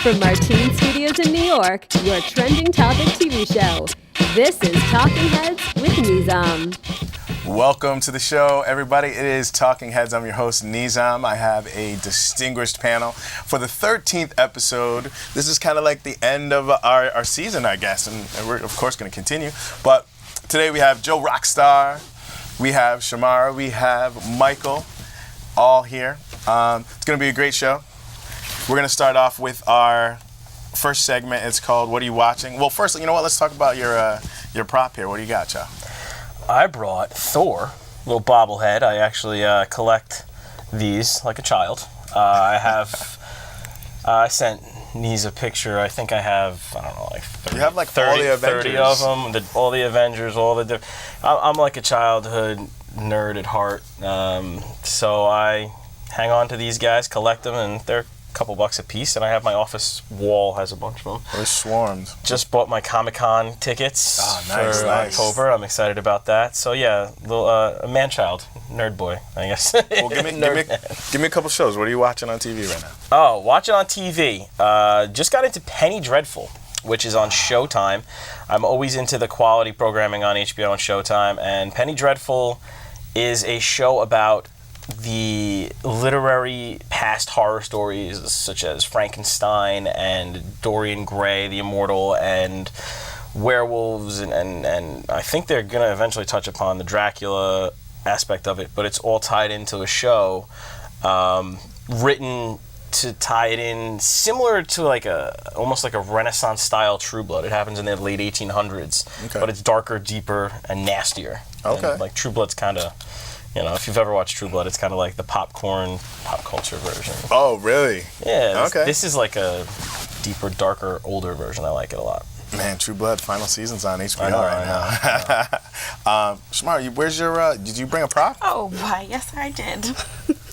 From Martine Studios in New York, your trending topic TV show. This is Talking Heads with Nizam. Welcome to the show, everybody. It is Talking Heads. I'm your host, Nizam. I have a distinguished panel for the 13th episode. This is kind of like the end of our season, I guess, and we're, of course, going to continue. But today we have Joe Rockstar, we have Shamara, we have Michael, all here. It's going to be a great show. We're going to start off with our first segment. It's called What Are You Watching? Well, first, you know what? Let's talk about your prop here. What do you got, Joe? I brought Thor, little bobblehead. I actually collect these like a child. I sent Niz a picture. I think I have, I don't know, like 30, you have like 30, all the Avengers. 30 of them, all the Avengers, all the different. I'm like a childhood nerd at heart. So I hang on to these guys, collect them, and they're couple bucks a piece, and I have my office wall has a bunch of them. There's swarms. Just bought my Comic-Con tickets nice. for October. I'm excited about that. So yeah, little a man-child, nerd boy, I guess. Well, give me a couple shows. What are you watching on TV right now? Oh, watching on TV. Just got into Penny Dreadful, which is on Showtime. I'm always into the quality programming on HBO and Showtime, and Penny Dreadful is a show about the literary past horror stories such as Frankenstein and Dorian Gray, the Immortal, and werewolves, and I think they're going to eventually touch upon the Dracula aspect of it, but it's all tied into a show written to tie it in similar to almost like a Renaissance style True Blood. It happens in the late 1800s, but it's darker, deeper, and nastier. Okay. And, like True Blood's kind of, you know, if you've ever watched True Blood, it's kind of like the popcorn, pop culture version. Oh, really? Yeah. This is like a deeper, darker, older version. I like it a lot. Man, True Blood final season's on HBO right now. Shamara, where's your? Did you bring a prop? Oh, why? Yes, I did.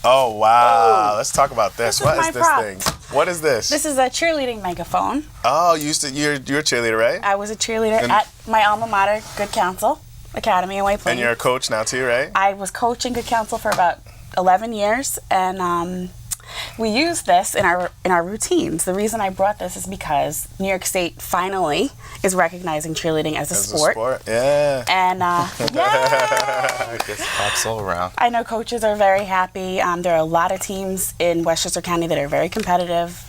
Oh wow! Let's talk about this. What is this prop. thing? What is this? This is a cheerleading megaphone. Oh, you're a cheerleader, right? I was a cheerleader at my alma mater, Good Counsel Academy in White Plains. And you're a coach now too, right? I was coaching Good Counsel for about 11 years, and we use this in our routines. The reason I brought this is because New York State finally is recognizing cheerleading as a sport. Yeah. And I guess pops all around. I know coaches are very happy. There are a lot of teams in Westchester County that are very competitive.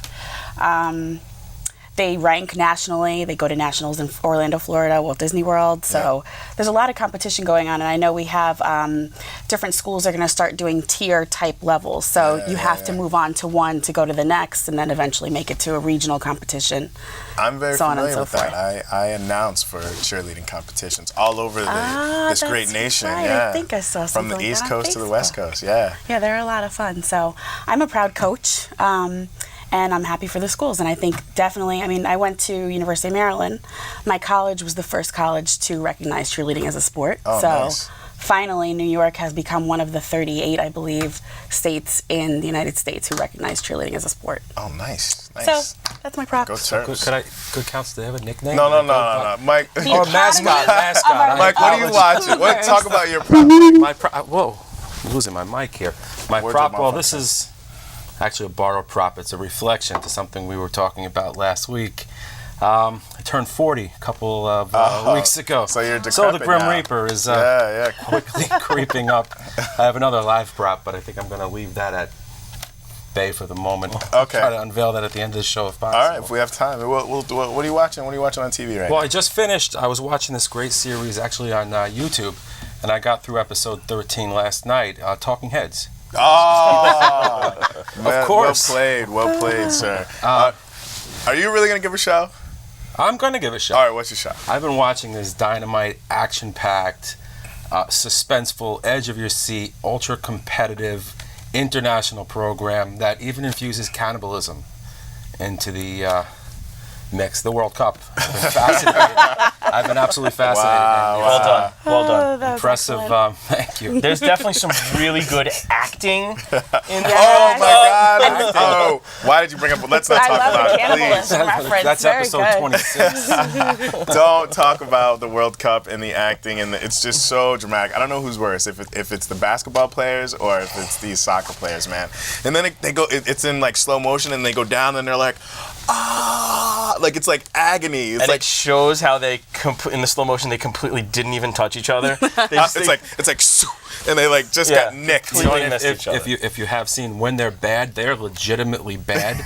They rank nationally. They go to nationals in Orlando, Florida, Walt Disney World. So there's a lot of competition going on. And I know we have different schools are going to start doing tier type levels. So you have to move on to one to go to the next and then eventually make it to a regional competition. I'm very familiar with that. I announce for cheerleading competitions all over this great nation. Right. Yeah. I think I saw something from the East like Coast to the Facebook. West Coast. Yeah. Yeah, they're a lot of fun. So I'm a proud coach. And I'm happy for the schools. And I think definitely, I went to University of Maryland. My college was the first college to recognize cheerleading as a sport. Oh, so nice. Finally, New York has become one of the 38, I believe, states in the United States who recognize cheerleading as a sport. Oh, nice. So that's my prop. Go Terps. Good Counsel, they have a nickname? No. Mike. Or mascot. Mike, what are you watching? Talk about your prop. Whoa, I'm losing my mic here. My Where'd prop, your well, mouth this is actually a borrowed prop. It's a reflection to something we were talking about last week. I turned 40 a couple of weeks ago. So you're decrepit So the Grim now. Reaper is quickly creeping up. I have another live prop, but I think I'm going to leave that at bay for the moment. Okay. Try to unveil that at the end of the show if possible. All right, if we have time. What are you watching? What are you watching on TV right now? Well, I just finished. I was watching this great series actually on YouTube, and I got through episode 13 last night, Talking Heads. Oh, man, of course. Well played, sir. Are you really going to give a show? I'm going to give it a shot. All right, what's your shot? I've been watching this dynamite, action-packed, suspenseful, edge-of-your-seat, ultra-competitive, international program that even infuses cannibalism into the mix. The World Cup. I've been fascinated I've been absolutely fascinated. Wow, Well done. Well Oh, done. that was Impressive. excellent. Thank you. There's definitely some really good acting in Oh my God! Oh, why did you bring up? Let's not I talk love about the it, please. cannibalism reference. That's Very episode good. 26. Don't talk about the World Cup and the acting, and it's just so dramatic. I don't know who's worse, if it's the basketball players or if it's these soccer players, man. And then they go, it's in like slow motion, and they go down, and they're like, like it's like agony. It's and like it shows how they in the slow motion they completely didn't even touch each other. it's like, and they like just got nicked. Completely missed each other. If you have seen when they're bad, they're legitimately bad,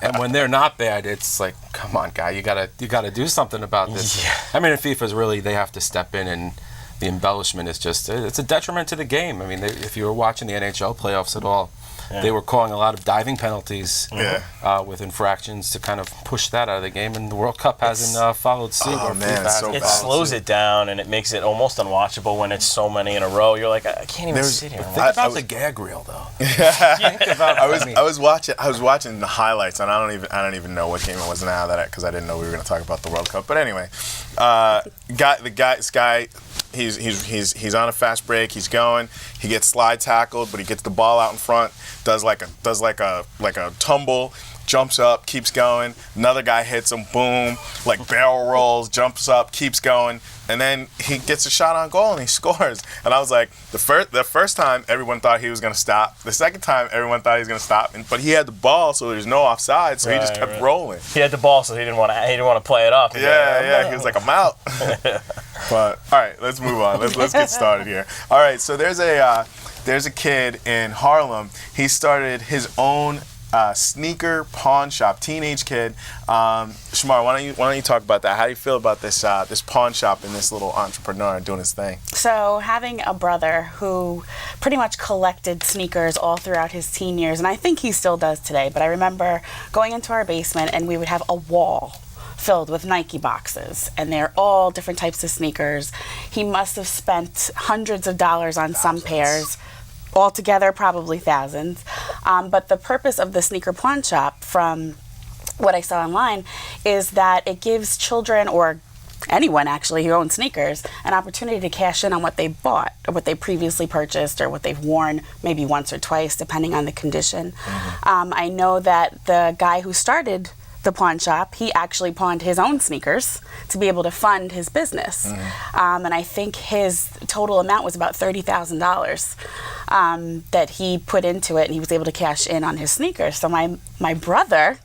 and when they're not bad, it's like, come on, guy, you gotta do something about this. Yeah. I mean, in FIFA's really, they have to step in, and the embellishment is just, it's a detriment to the game. I mean, if you were watching the NHL playoffs at all, they were calling a lot of diving penalties with infractions to kind of push that out of the game, and the World Cup hasn't followed suit. Oh, or man, FIFA it's so hasn't It bad. followed slows suit. it down and it makes it almost unwatchable when it's so many in a row. You're like, I can't even sit here. and Think watch. about was- the gag reel, though. I was watching the highlights, and I don't even know what game it was now because I didn't know we were going to talk about the World Cup. But anyway, this guy, he's on a fast break. He's going. He gets slide tackled, but he gets the ball out in front. Does like a tumble. Jumps up, keeps going. Another guy hits him, boom, like barrel rolls, jumps up, keeps going, and then he gets a shot on goal and he scores. And I was like, the first time everyone thought he was gonna stop. The second time everyone thought he was gonna stop, but he had the ball, so there's no offside, so he just kept rolling. He had the ball, so he didn't want to play it up. Yeah, he was like, I'm out. But all right, let's move on. Let's get started here. All right, so there's a kid in Harlem. He started his own sneaker pawn shop, teenage kid. Shamara, why don't you talk about that? How do you feel about this pawn shop and this little entrepreneur doing his thing? So having a brother who pretty much collected sneakers all throughout his teen years, and I think he still does today, but I remember going into our basement and we would have a wall filled with Nike boxes, and they're all different types of sneakers. He must have spent hundreds of dollars on some pairs. Altogether, probably thousands. But the purpose of the sneaker pawn shop, from what I saw online, is that it gives children, or anyone actually who owns sneakers, an opportunity to cash in on what they bought, or what they previously purchased, or what they've worn maybe once or twice, depending on the condition. I know that the guy who started the pawn shop, he actually pawned his own sneakers to be able to fund his business. And I think his total amount was about $30,000 that he put into it, and he was able to cash in on his sneakers. So my brother,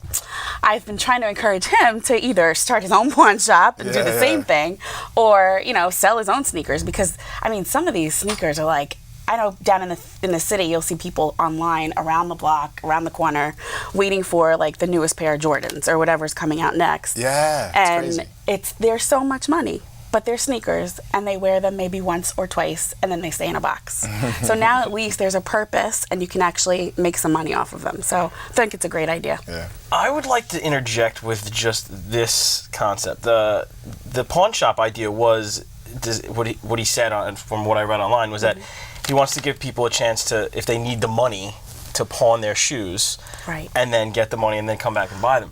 I've been trying to encourage him to either start his own pawn shop and do the same thing, or sell his own sneakers, because I mean, some of these sneakers are like, I know down in the city, you'll see people online around the block, around the corner, waiting for like the newest pair of Jordans or whatever's coming out next. Yeah, it's and crazy. they're so much money, but they're sneakers, and they wear them maybe once or twice, and then they stay in a box. So now at least there's a purpose, and you can actually make some money off of them. So I think it's a great idea. Yeah. I would like to interject with just this concept. The pawn shop idea was what he said from what I read online was that he wants to give people a chance to, if they need the money, to pawn their shoes, Right. and then get the money and then come back and buy them.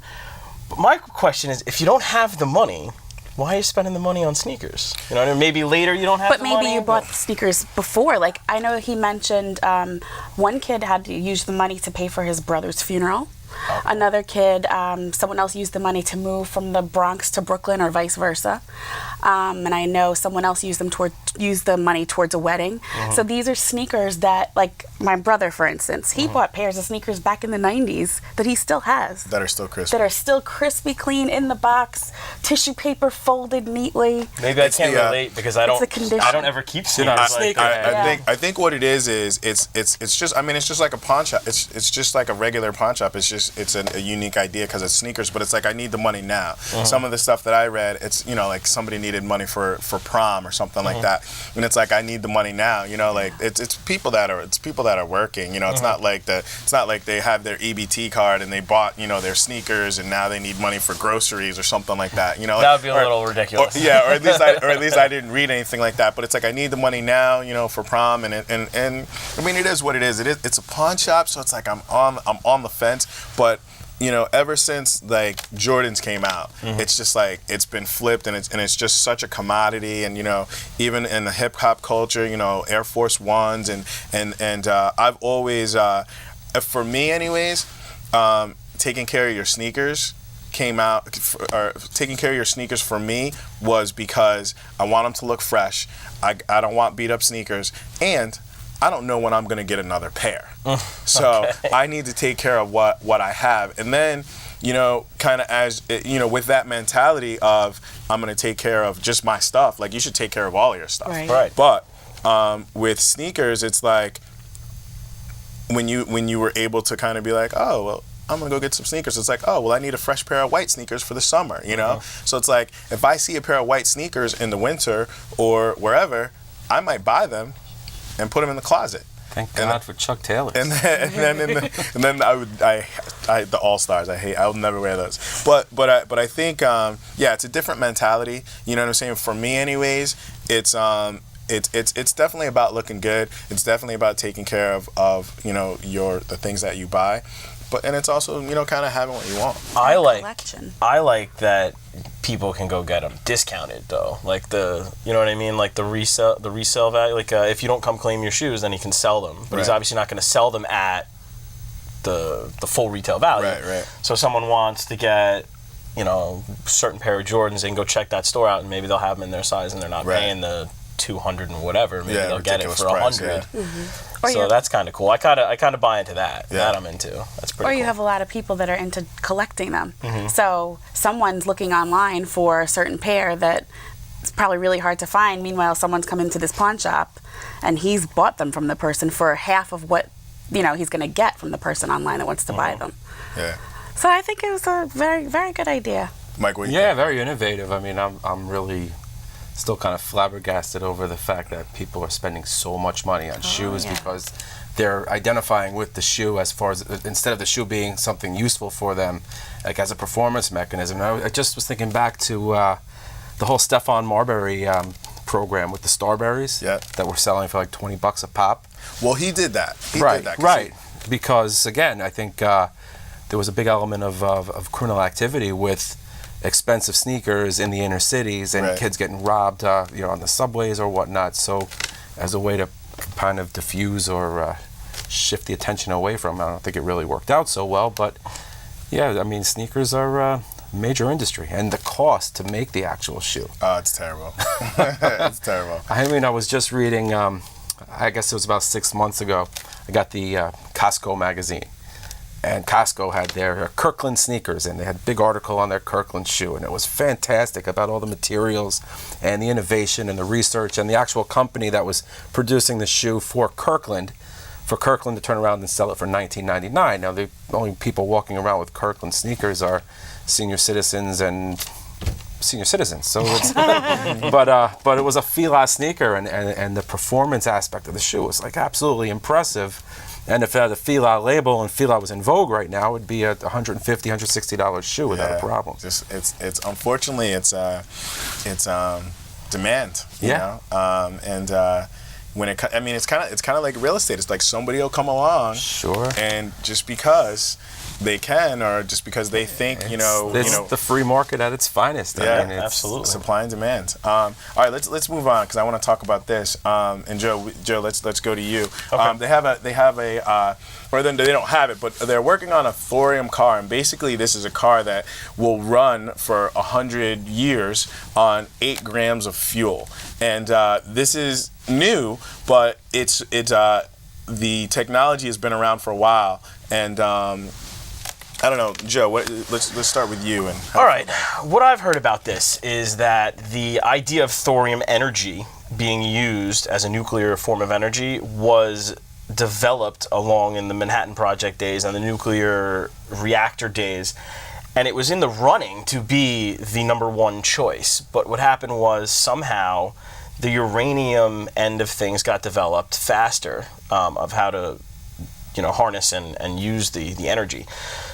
But my question is, if you don't have the money, why are you spending the money on sneakers? You know, maybe later you don't have But the maybe money. you bought the sneakers before. Like, I know he mentioned one kid had to use the money to pay for his brother's funeral. Another kid, someone else used the money to move from the Bronx to Brooklyn, or vice versa. And I know someone else used the money towards a wedding. So these are sneakers that, like my brother, for instance, he bought pairs of sneakers back in the 90s that he still has. That are still crispy. That are still crispy clean in the box, tissue paper folded neatly. Maybe I It's can't the, relate because I don't. the condition. I don't ever keep not a sneakers. Like sneaker. that. I think what it is it's just, I mean, it's just like a pawn shop. It's just like a regular pawn shop. It's a unique idea because it's sneakers, but it's like, I need the money now. Some of the stuff that I read, it's like somebody needed money for prom or something like that, and it's like, I need the money now. Like it's people that are working. It's not like they have their EBT card and they bought their sneakers and now they need money for groceries or something like that. That would be a little ridiculous. Or at least I didn't read anything like that. But it's like, I need the money now, for prom, and I mean, it is what it is. It's a pawn shop, so it's like I'm on the fence. But ever since like Jordans came out, it's just like it's been flipped, and it's just such a commodity. And even in the hip hop culture, Air Force Ones, and I've always, for me anyways, taking care of your sneakers taking care of your sneakers for me was because I want them to look fresh. I don't want beat up sneakers, and I don't know when I'm going to get another pair. So I need to take care of what I have. And then, kind of as, with that mentality of I'm going to take care of just my stuff, like you should take care of all your stuff. Right. But with sneakers, it's like when you were able to kind of be like, oh, well, I'm going to go get some sneakers. It's like, oh, well, I need a fresh pair of white sneakers for the summer, So it's like if I see a pair of white sneakers in the winter or wherever, I might buy them and put them in the closet. Thank God for Chuck Taylors. And then the All Stars. I'll never wear those. But I think it's a different mentality. You know what I'm saying? For me, anyways, it's definitely about looking good. It's definitely about taking care of the things that you buy. And it's also kind of having what you want. I Collection. like that people can go get them discounted though, like you know what I mean, like the resale value. Like if you don't come claim your shoes, then he can sell them, but he's obviously not going to sell them at the full retail value. Right. So if someone wants to get certain pair of Jordans, they can go check that store out, and maybe they'll have them in their size, and they're not paying the 200 and whatever. Maybe they'll get it for 100. So that's kind of cool. I kind of buy into that. Yeah. That I'm into. That's pretty cool. Or you have a lot of people that are into collecting them. So someone's looking online for a certain pair that it's probably really hard to find. Meanwhile, someone's come into this pawn shop and he's bought them from the person for half of what he's going to get from the person online that wants to buy them. Yeah. So I think it was a very, very good idea. Mike, what do you think? Yeah, very innovative. I mean, I'm really still kind of flabbergasted over the fact that people are spending so much money on shoes because they're identifying with the shoe as far as instead of the shoe being something useful for them, like as a performance mechanism. I just was thinking back to the whole Stephon Marbury program with the Starberries that were selling for like $20 a pop. Well, he did that. Right. Because again, I think there was a big element of criminal activity with expensive sneakers in the inner cities and kids getting robbed, on the subways or whatnot. So, as a way to kind of diffuse or shift the attention away from, I don't think it really worked out so well. But yeah, I mean, sneakers are a major industry, and the cost to make the actual shoe. Oh, it's terrible. It's terrible. I mean, I was just reading. I guess it was about 6 months ago. I got the Costco magazine. And Costco had their Kirkland sneakers, and they had a big article on their Kirkland shoe, and it was fantastic about all the materials and the innovation and the research and the actual company that was producing the shoe for Kirkland to turn around and sell it for $19.99. Now, the only people walking around with Kirkland sneakers are senior citizens. So it's but it was a Fila sneaker, and the performance aspect of the shoe was like absolutely impressive. And if it had a Fila label and Fila was in vogue right now, it would be a $150, $160 shoe without a problem. It's unfortunately it's demand. You know? When it's kind of like real estate. It's like somebody will come along, and just because they can, or just because they think, it's the free market at its finest. Yeah, I mean, it's absolutely. Supply and demand. All right, let's move on because I want to talk about this. And Joe, let's go to you. Okay. They have a or then they don't have it, but they're working on a thorium car, and basically this is a car that will run for 100 years on 8 grams of fuel. And this is new, but it's the technology has been around for a while, and I don't know, Joe. Let's start with you. All right. What I've heard about this is that the idea of thorium energy being used as a nuclear form of energy was developed along in the Manhattan Project days and the nuclear reactor days, and it was in the running to be the number one choice. But what happened was somehow the uranium end of things got developed faster, of how to harness and use the energy.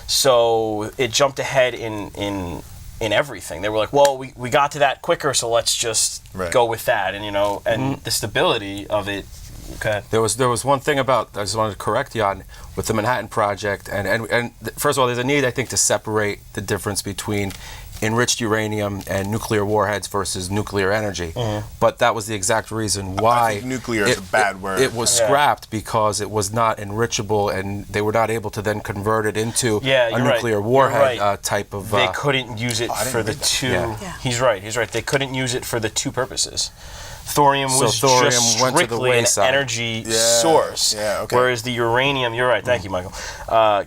So it jumped ahead in everything. They were like, well, we got to that quicker, so let's just go with that. And and the stability of it Okay. There was one thing about, I just wanted to correct you on, with the Manhattan Project, and first of all, there's a need, I think, to separate the difference between enriched uranium and nuclear warheads versus nuclear energy. But that was the exact reason why I think nuclear is a bad word. It was scrapped because it was not enrichable, and they were not able to then convert it into a nuclear warhead type of. They couldn't use it for the two. Yeah. He's right. They couldn't use it for the two purposes. Thorium was thorium just went to the strictly an wayside. energy source, whereas the uranium, you're right, thank you, Michael,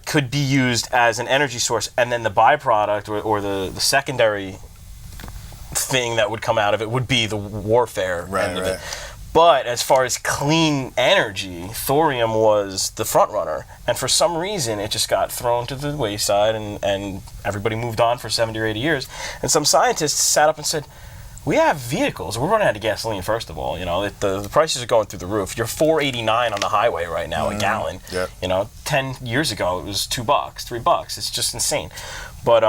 could be used as an energy source, and then the byproduct or the secondary thing that would come out of it would be the warfare end of it. But as far as clean energy, thorium was the front runner, and for some reason it just got thrown to the wayside, and everybody moved on for 70 or 80 years, and some scientists sat up and said, we have vehicles. We're running out of gasoline, first of all. The prices are going through the roof. You're $4.89 on the highway right now, a gallon. 10 years ago, it was $2, $3. It's just insane. But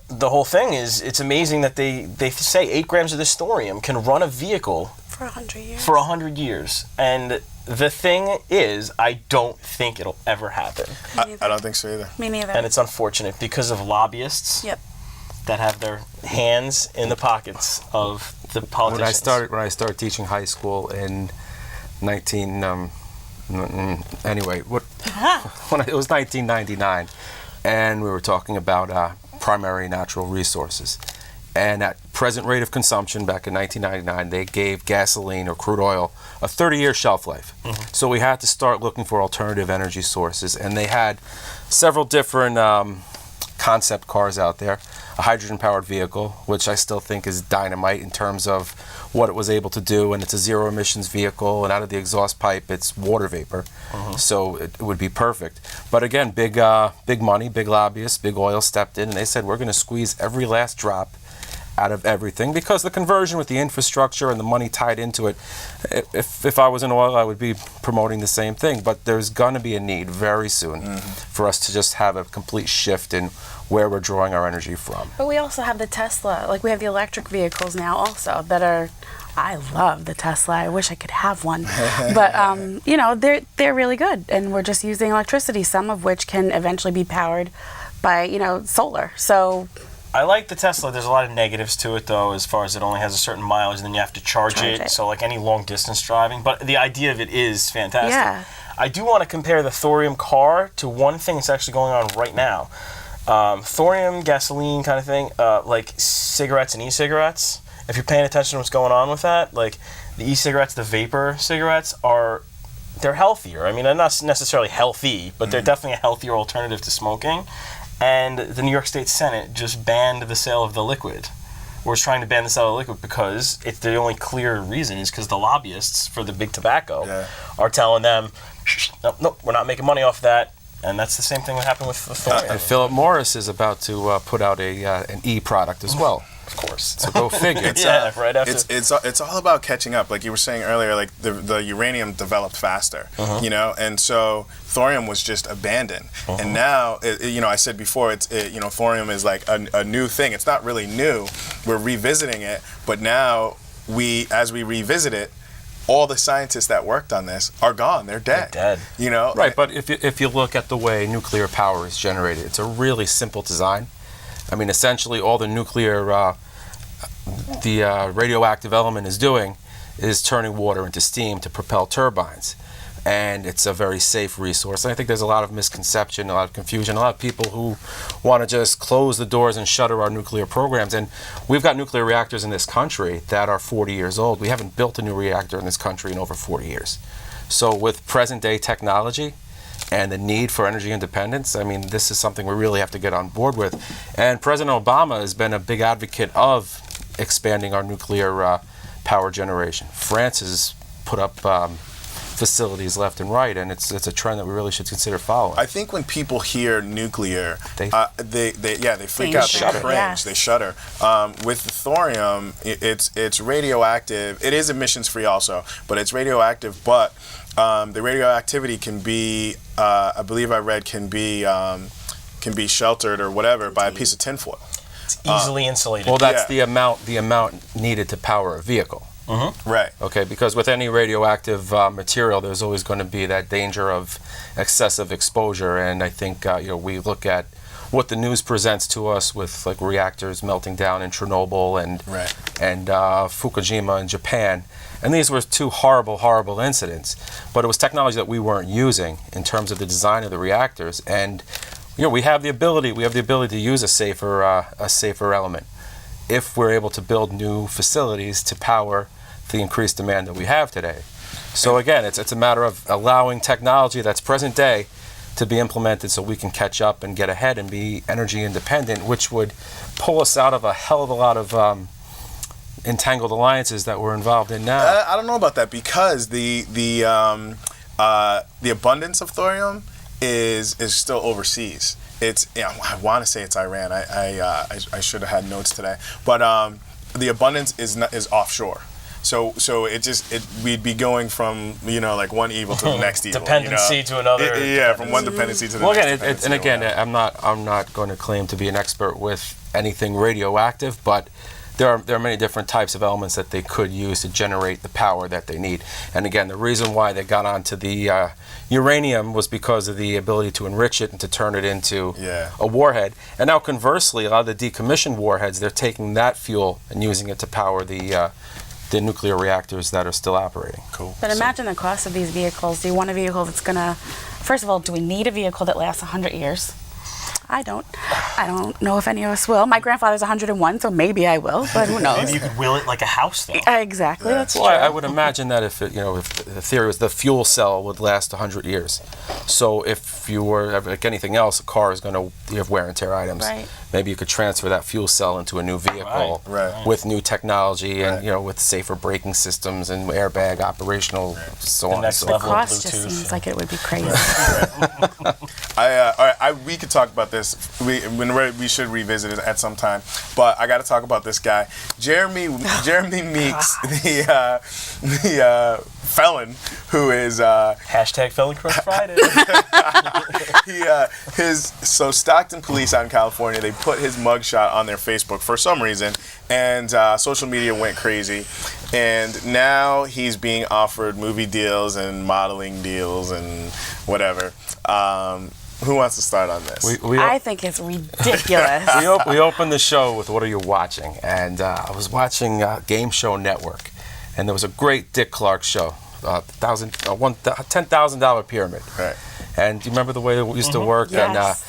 the whole thing is, it's amazing that they say 8 grams of this thorium can run a vehicle for 100 years. For 100 years. And the thing is, I don't think it'll ever happen. I don't think so either. Me neither. And it's unfortunate because of lobbyists. Yep. That have their hands in the pockets of the politicians. When I started teaching high school in it was 1999, and we were talking about primary natural resources. And at present rate of consumption back in 1999, they gave gasoline or crude oil a 30-year shelf life. So we had to start looking for alternative energy sources, and they had several different concept cars out there. A hydrogen-powered vehicle, which I still think is dynamite in terms of what it was able to do, and it's a zero-emissions vehicle, and out of the exhaust pipe, it's water vapor, so it would be perfect. But again, big money, big lobbyists, big oil stepped in, and they said, we're going to squeeze every last drop out of everything, because the conversion with the infrastructure and the money tied into it, if I was in oil, I would be promoting the same thing. But there's going to be a need very soon for us to just have a complete shift in where we're drawing our energy from. But we also have the Tesla, like we have the electric vehicles now also that are, I love the Tesla. I wish I could have one. But, they're really good. And we're just using electricity, some of which can eventually be powered by, solar. So I like the Tesla. There's a lot of negatives to it, though, as far as it only has a certain mileage, and then you have to charge it. So, like any long-distance driving. But the idea of it is fantastic. Yeah. I do want to compare the thorium car to one thing that's actually going on right now. Thorium, gasoline kind of thing, like cigarettes and e-cigarettes. If you're paying attention to what's going on with that, like the e-cigarettes, the vapor cigarettes, they're healthier. I mean, they're not necessarily healthy, but they're definitely a healthier alternative to smoking. And the New York State Senate just banned the sale of the liquid. We're trying to ban the sale of the liquid because the only clear reason is because the lobbyists for the big tobacco are telling them, nope, we're not making money off that. And that's the same thing that happened with the thorium. And Philip Morris is about to put out an e-product as well. Of course. So go figure. Right after. It's all about catching up. Like you were saying earlier, like the uranium developed faster, and so thorium was just abandoned. And now, I said before, thorium is like a new thing. It's not really new. We're revisiting it, but now as we revisit it, all the scientists that worked on this are gone. They're dead. Right, but if you look at the way nuclear power is generated, it's a really simple design. I mean, essentially, all the nuclear, radioactive element is doing is turning water into steam to propel turbines. And it's a very safe resource. And I think there's a lot of misconception, a lot of confusion, a lot of people who want to just close the doors and shutter our nuclear programs. And we've got nuclear reactors in this country that are 40 years old. We haven't built a new reactor in this country in over 40 years. So with present-day technology and the need for energy independence, I mean, this is something we really have to get on board with. And President Obama has been a big advocate of expanding our nuclear power generation. France has put up facilities left and right, and it's a trend that we really should consider following. I think when people hear nuclear, they freak out, shudder. they cringe, they shudder. With the thorium, it's radioactive. It is emissions free also, but it's radioactive. But the radioactivity can be, I believe I read, can be sheltered or whatever by a piece of tinfoil. It's easily insulated. Well, that's the amount needed to power a vehicle. Right. Okay, because with any radioactive material, there's always going to be that danger of excessive exposure. And I think we look at what the news presents to us with like reactors melting down in Chernobyl and Fukushima in Japan. And these were two horrible, horrible incidents. But it was technology that we weren't using in terms of the design of the reactors. And we have the ability to use a safer element if we're able to build new facilities to power the increased demand that we have today. So again, it's a matter of allowing technology that's present day to be implemented so we can catch up and get ahead and be energy independent, which would pull us out of a hell of a lot of entangled alliances that we're involved in now. I don't know about that, because the abundance of thorium is still overseas. It's I want to say it's Iran. I should have had notes today, but the abundance is offshore. So we'd be going from like one evil to the next evil. Dependency to another. From one dependency to the well, next. Again, I'm not going to claim to be an expert with anything radioactive, but there are many different types of elements that they could use to generate the power that they need. And again, the reason why they got onto the uranium was because of the ability to enrich it and to turn it into a warhead. And now conversely, a lot of the decommissioned warheads, they're taking that fuel and using it to power the nuclear reactors that are still operating. Cool. But imagine the cost of these vehicles. Do you want a vehicle that's gonna, first of all, do we need a vehicle that lasts 100 years? I don't know if any of us will. My grandfather's 101, so maybe I will, but who knows? Maybe you could will it like a house, though. Exactly, that's true. I would imagine that if the theory was the fuel cell would last 100 years. So if you were, like anything else, a car is going to have wear and tear items. Right. Maybe you could transfer that fuel cell into a new vehicle with new technology and with safer braking systems and airbag operational, so on and so The forth. cost just seems like it would be crazy. We could talk about this. We should revisit it at some time. But I got to talk about this guy, Jeremy Meeks, the felon who is Hashtag Felon Crush Friday. So Stockton police out in California, they put his mugshot on their Facebook for some reason, and social media went crazy. And now he's being offered movie deals and modeling deals and whatever. Who wants to start on this? I think it's ridiculous. We opened the show with "What are you watching?" And I was watching Game Show Network, and there was a great Dick Clark show, $10,000 pyramid. Right. And do you remember the way it used to work? Yes.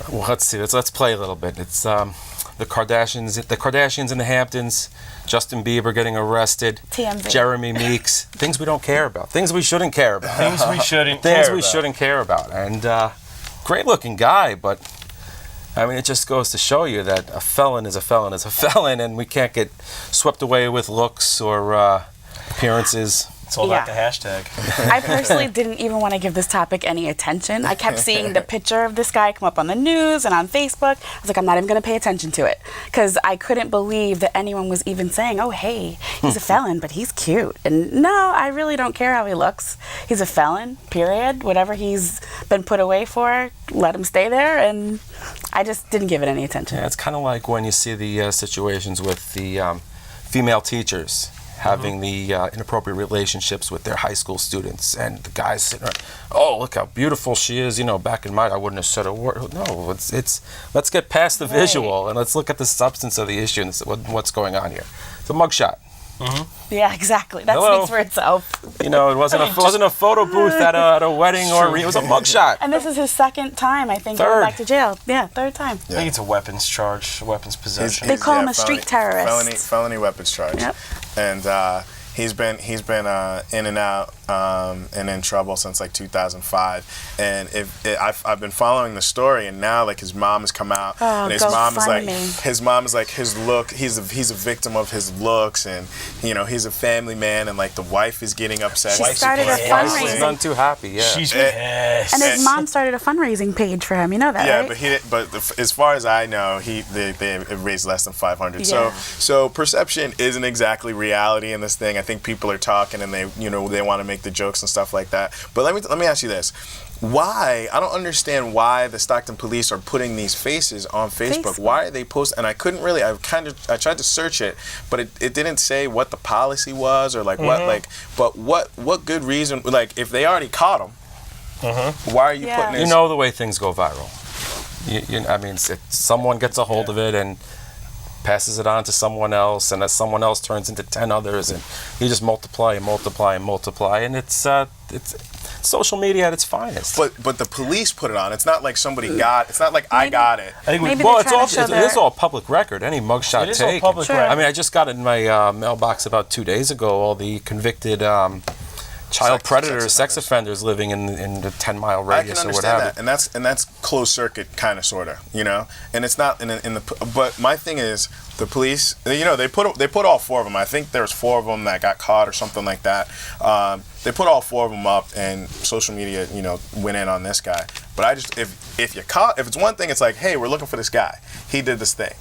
And let's see, let's play a little bit. It's the Kardashians in the Hamptons, Justin Bieber getting arrested, TMZ. Jeremy Meeks, things we don't care about, things we shouldn't care about, Things we shouldn't care about. And great-looking guy, but I mean, it just goes to show you that a felon is a felon is a felon, and we can't get swept away with looks or appearances. It's all about the hashtag. I personally didn't even want to give this topic any attention. I kept seeing the picture of this guy come up on the news and on Facebook. I was like, I'm not even going to pay attention to it, because I couldn't believe that anyone was even saying, oh, hey, he's a felon, but he's cute. And no, I really don't care how he looks. He's a felon, period. Whatever he's been put away for, let him stay there. And I just didn't give it any attention. Yeah, it's kind of like when you see the situations with the female teachers having the inappropriate relationships with their high school students, and the guys sitting around, oh, look how beautiful she is. Back in my, I wouldn't have said a word. No, it's let's get past the visual and let's look at the substance of the issue and what's going on here. It's a mugshot. Yeah, exactly. That Hello. speaks for itself. It wasn't a photo booth at a wedding it was a mugshot. And this is his second time, I think, Third. going back to jail. Yeah, third time. I think it's a weapons charge, weapons possession. They call him a street terrorist. Felony weapons charge. Yep. And he's been in and out and in trouble since like 2005. And I've been following the story, and now like his mom has come out, and his mom is like his look. He's a victim of his looks, and he's a family man, and like the wife is getting upset. She started a fundraising. She's not too happy. Yeah. She's pissed. And his mom started a fundraising page for him. You know that, Yeah, right? but as far as I know, they raised less than 500. Yeah. So perception isn't exactly reality in this thing. I think people are talking and they want to make the jokes and stuff like that. But let me ask you this. Why? I don't understand why the Stockton police are putting these faces on Facebook. Why are they posting? And I couldn't really. I tried to search it, but it didn't say what the policy was or like what like. But what good reason? Like if they already caught them, why are you putting? You know the way things go viral. I mean, someone gets a hold of it and passes it on to someone else, and that someone else turns into 10 others, and you just multiply and multiply and multiply, and it's social media at its finest. But the police put it on. It's not like somebody got. It's not like I got it. I think Maybe it is all public record. Any mugshot It is all taken. public record. I mean, I just got in my mailbox about 2 days ago all the convicted child predators, sex offenders living in the 10-mile radius or whatever. I can understand that, and that's closed circuit kind of sorta, and it's not in the. But my thing is the police. They put all 4 of them. I think there's 4 of them that got caught or something like that. They put all 4 of them up, and social media, went in on this guy. But I just if it's one thing, it's like, hey, we're looking for this guy. He did this thing,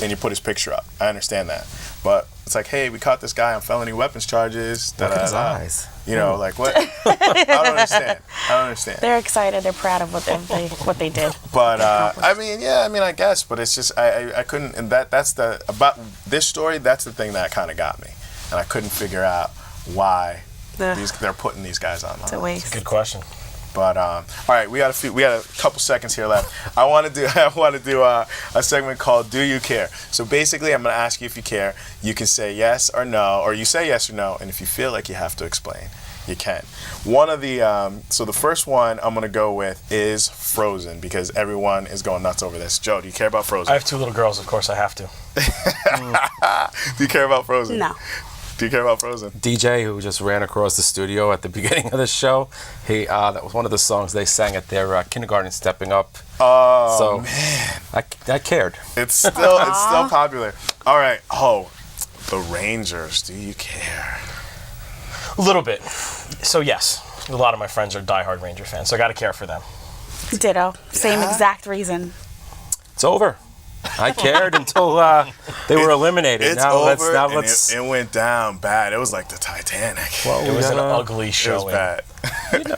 and you put his picture up. I understand that, but it's like, hey, we caught this guy on felony weapons charges. Look at his eyes. Like what? I don't understand. They're excited. They're proud of what they did. But I guess. But it's just I couldn't. And that's about this story. That's the thing that kind of got me, and I couldn't figure out why they're putting these guys on. It's a waste. It's a good question. But all right, we got a couple seconds here left. I want to do a segment called "Do You Care?" So basically, I'm going to ask you if you care. You can say yes or no, or you say yes or no, and if you feel like you have to explain, you can. One of the so the first one I'm going to go with is Frozen because everyone is going nuts over this. Joe, do you care about Frozen? I have 2 little girls, of course I have to. Do you care about Frozen? No. Do you care about Frozen? DJ, who just ran across the studio at the beginning of the show, that was one of the songs they sang at their kindergarten Stepping Up. Oh, so, man. I cared. It's still popular. All right. Oh, the Rangers. Do you care? A little bit. So yes, a lot of my friends are diehard Ranger fans, so I got to care for them. Ditto. Same exact reason. It's over. I cared until they were eliminated. It's now over, let's. It went down bad. It was like the Titanic. Well, It was an ugly It was showing. bad.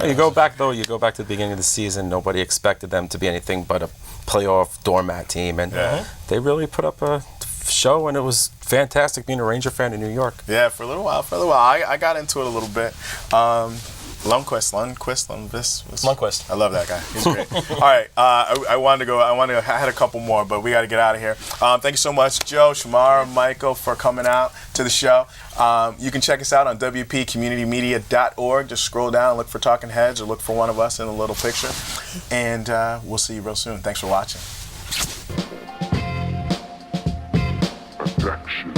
You go back to the beginning of the season. Nobody expected them to be anything but a playoff doormat team, and they really put up a show, and it was fantastic being a Ranger fan in New York. Yeah, for a little while. I got into it a little bit. Lundqvist. I love that guy. He's great. All right, I had a couple more, but we got to get out of here. Thank you so much, Joe, Shamara, Michael, for coming out to the show. You can check us out on WPCommunityMedia.org. Just scroll down and look for Talking Heads or look for one of us in the little picture. And we'll see you real soon. Thanks for watching. Affection.